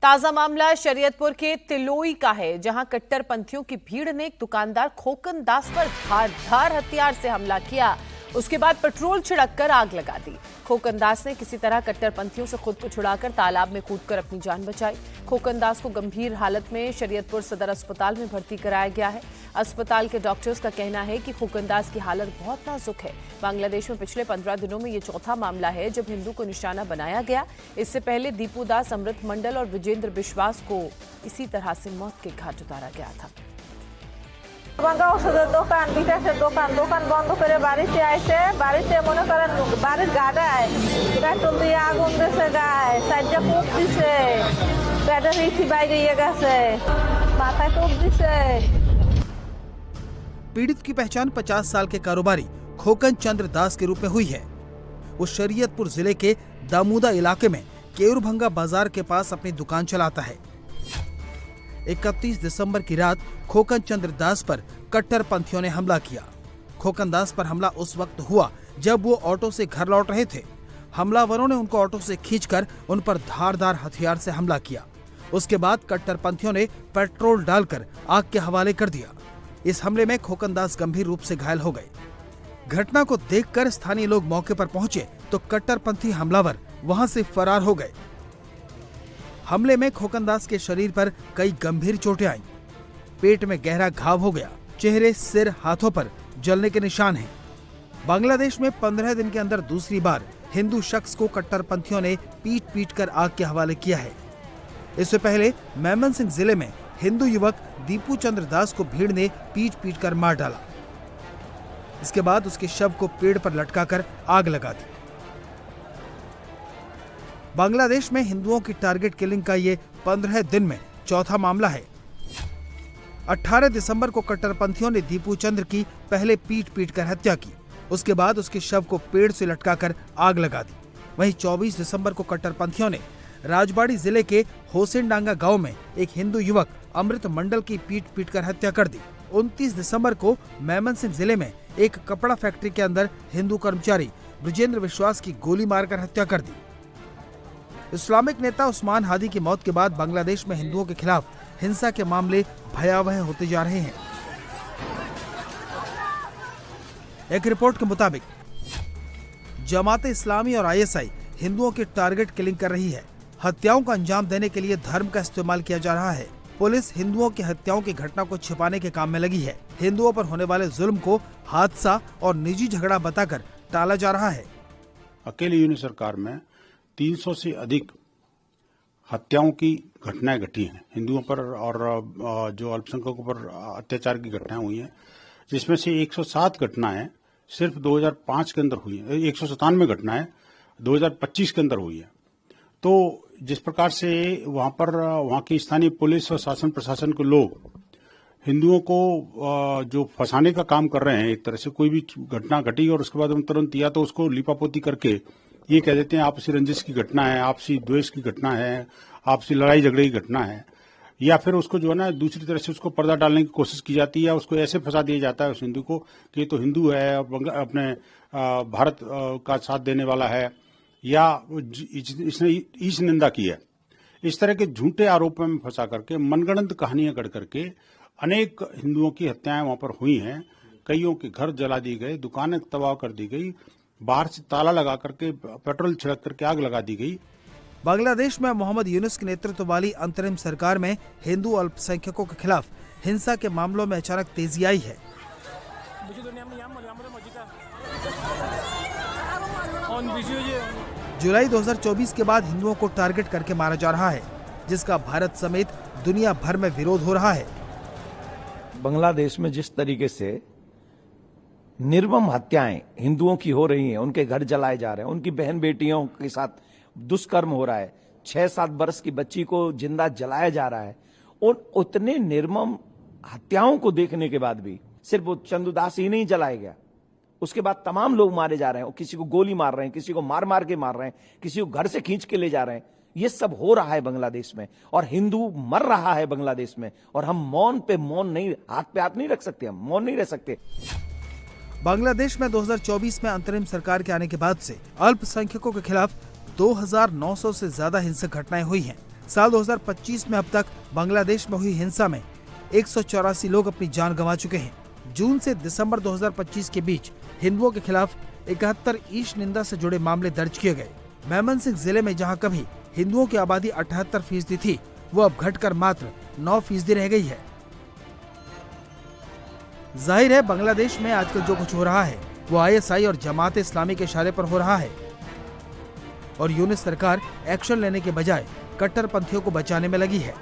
ताजा मामला शरीयतपुर के तिलोई का है, जहां कट्टरपंथियों की भीड़ ने एक दुकानदार खोकन दास पर धारदार हथियार से हमला किया। उसके बाद पेट्रोल छिड़ककर आग लगा दी। खोकन दास ने किसी तरह कट्टरपंथियों से खुद को छुड़ाकर तालाब में कूदकर अपनी जान बचाई। खोकन दास को गंभीर हालत में शरीयतपुर सदर अस्पताल में भर्ती कराया गया है। अस्पताल के डॉक्टर्स का कहना है कि खोकन दास की हालत बहुत नाजुक है। बांग्लादेश में पिछले 15 दिनों में ये चौथा मामला है जब हिंदू को निशाना बनाया गया। इससे पहले दीपू दास, अमृत मंडल और विजेंद्र विश्वास को इसी तरह से मौत के घाट उतारा गया था। ওষুধের দোকান, বিকাশের দোকান বন্ধ করে বাড়িতে আইছে। বাড়িতে মনে করেন বাড়ির গাড়ায় পেট্রোল দিয়ে আগুন দিয়েছে, গায়ে সাইডে কূপ দিছে, পেটের ইথি বাইরে গেছে, মাথায় কূপ দিছে। पीड़ित की पहचान 50 साल के कारोबारी खोकन चंद्र दास के रूप में हुई है। वो शरीयतपुर जिले के दामूदा इलाके में केयूरभंगा बाजार के पास अपनी दुकान चलाता है। 31 दिसंबर की रात खोकन चंद्र दास पर कट्टरपंथियों ने हमला किया। खोकन दास पर हमला उस वक्त हुआ जब वो ऑटो से घर लौट रहे थे। हमलावरों ने उनको ऑटो से खींचकर उन पर धारदार हथियार से हमला किया। उसके बाद कट्टरपंथियों ने पेट्रोल डालकर आग के हवाले कर दिया। इस हमले में खोकन दास गंभीर रूप से घायल हो गए। घटना को देखकर स्थानीय लोग मौके पर पहुंचे तो कट्टरपंथी हमलावर वहां से फरार हो गए। हमले में खोकन दास के शरीर पर कई गंभीर चोटें आईं। पेट में गहरा घाव हो गया। चेहरे, सिर, हाथों पर जलने के निशान हैं। बांग्लादेश में 15 दिन के अंदर दूसरी बार हिंदू शख्स को कट्टरपंथियों ने पीट कर आग के हवाले किया है। इससे पहले मेमनसिंह जिले में हिंदू युवक दीपू चंद्र दास को भीड़ ने पीट कर मार डाला। इसके बाद उसके शव को पेड़ पर लटकाकर आग लगा दी। बांग्लादेश में हिंदुओं की टारगेट किलिंग का ये 15 दिन में चौथा मामला है। 18 दिसंबर को कट्टरपंथियों ने दीपू चंद्र की पहले पीट कर हत्या की। उसके बाद उसके शव को पेड़ से लटकाकर आग लगा दी। वहीं 24 दिसंबर को कट्टरपंथियों ने राजबाड़ी जिले के होसेनडांगा गांव में एक हिंदू युवक अमृत मंडल की पीट कर हत्या कर दी। 29 दिसंबर को मेमनसिंह जिले में एक कपड़ा फैक्ट्री के अंदर हिंदू कर्मचारी विजेंद्र विश्वास की गोली मारकर हत्या कर दी। इस्लामिक नेता उस्मान हादी की मौत के बाद बांग्लादेश में हिंदुओं के खिलाफ हिंसा के मामले भयावह होते जा रहे हैं। एक रिपोर्ट के मुताबिक जमात इस्लामी और आईएसआई हिंदुओं की टारगेट किलिंग कर रही है। हत्याओं का अंजाम देने के लिए धर्म का इस्तेमाल किया जा रहा है। पुलिस हिंदुओं की हत्याओं की घटना को छिपाने के काम में लगी है। हिंदुओं पर होने वाले जुल्म को हादसा और निजी झगड़ा बताकर टाला जा रहा है। अकेली यूनिट सरकार में 300 से अधिक हत्याओं की घटनाएं घटी हैं हिंदुओं पर और जो अल्पसंख्यकों पर अत्याचार की घटनाएं हुई हैं, जिसमें से 107 घटनाएं सिर्फ 2005 के अंदर हुई है। 197 घटनाएं 2025 के अंदर हुई है। तो जिस प्रकार से वहां की स्थानीय पुलिस और शासन प्रशासन के लोग हिंदुओं को जो फंसाने का काम कर रहे हैं, एक तरह से कोई भी घटना घटी और उसके बाद हम तुरंत या तो उसको लिपापोती करके ये कह देते हैं आपसी रंजिश की घटना है, आपसी द्वेष की घटना है, आपसी लड़ाई झगड़े की घटना है, या फिर उसको जो है ना दूसरी तरह से उसको पर्दा डालने की कोशिश की जाती है या उसको ऐसे फंसा दिया जाता है उस हिंदू को कि ये तो हिंदू है, अपने भारत का साथ देने वाला है या इसने ईश निंदा की है। इस तरह के झूठे आरोपों में फंसा करके मनगढ़ंत कहानियां गढ़ करके अनेक हिंदुओं की हत्याएं वहां पर हुई हैं। कईयों के घर जला दिए गए, दुकानें तबाह कर दी गई, बाहर से ताला लगा करके पेट्रोल छिड़क करके आग लगा दी गई। बांग्लादेश में मोहम्मद यूनुस के नेतृत्व वाली अंतरिम सरकार में हिंदू अल्पसंख्यकों के खिलाफ हिंसा के मामलों में अचानक तेजी आई है। जुलाई 2024 के बाद हिंदुओं को टारगेट करके मारा जा रहा है, जिसका भारत समेत दुनिया भर में विरोध हो रहा है। बांग्लादेश में जिस तरीके से निर्मम हत्याएं हिंदुओं की हो रही हैं, उनके घर जलाए जा रहे हैं, उनकी बहन बेटियों के साथ दुष्कर्म हो रहा है, 6-7 वर्ष की बच्ची को जिंदा जलाया जा रहा है, और उतने निर्मम हत्याओं को देखने के बाद भी सिर्फ वो चंद्रदास ही नहीं जलाया गया, उसके बाद तमाम लोग मारे जा रहे हैं। किसी को गोली मार रहे हैं, किसी को मार के मार रहे हैं, किसी को घर से खींच के ले जा रहे हैं। ये सब हो रहा है बांग्लादेश में और हिंदू मर रहा है बांग्लादेश में, और हम मौन पे मौन नहीं, हाथ पे हाथ नहीं रख सकते, हम मौन नहीं रह सकते। बांग्लादेश में 2024 में अंतरिम सरकार के आने के बाद से अल्पसंख्यकों के खिलाफ 2900 से ज्यादा हिंसक घटनाएं हुई हैं। साल 2025 में अब तक बांग्लादेश में हुई हिंसा में 184 लोग अपनी जान गंवा चुके हैं। जून से दिसंबर 2025 के बीच हिंदुओं के खिलाफ 71 ईश निंदा से जुड़े मामले दर्ज किए गए। मेमनसिंह जिले में जहां कभी हिंदुओं की आबादी 78% थी, वो अब घटकर मात्र 9% रह गई है। जाहिर है बांग्लादेश में आजकल जो कुछ हो रहा है वो ISI और जमात इस्लामी के इशारे पर हो रहा है और यूनिस सरकार एक्शन लेने के बजाय कट्टरपंथियों को बचाने में लगी है।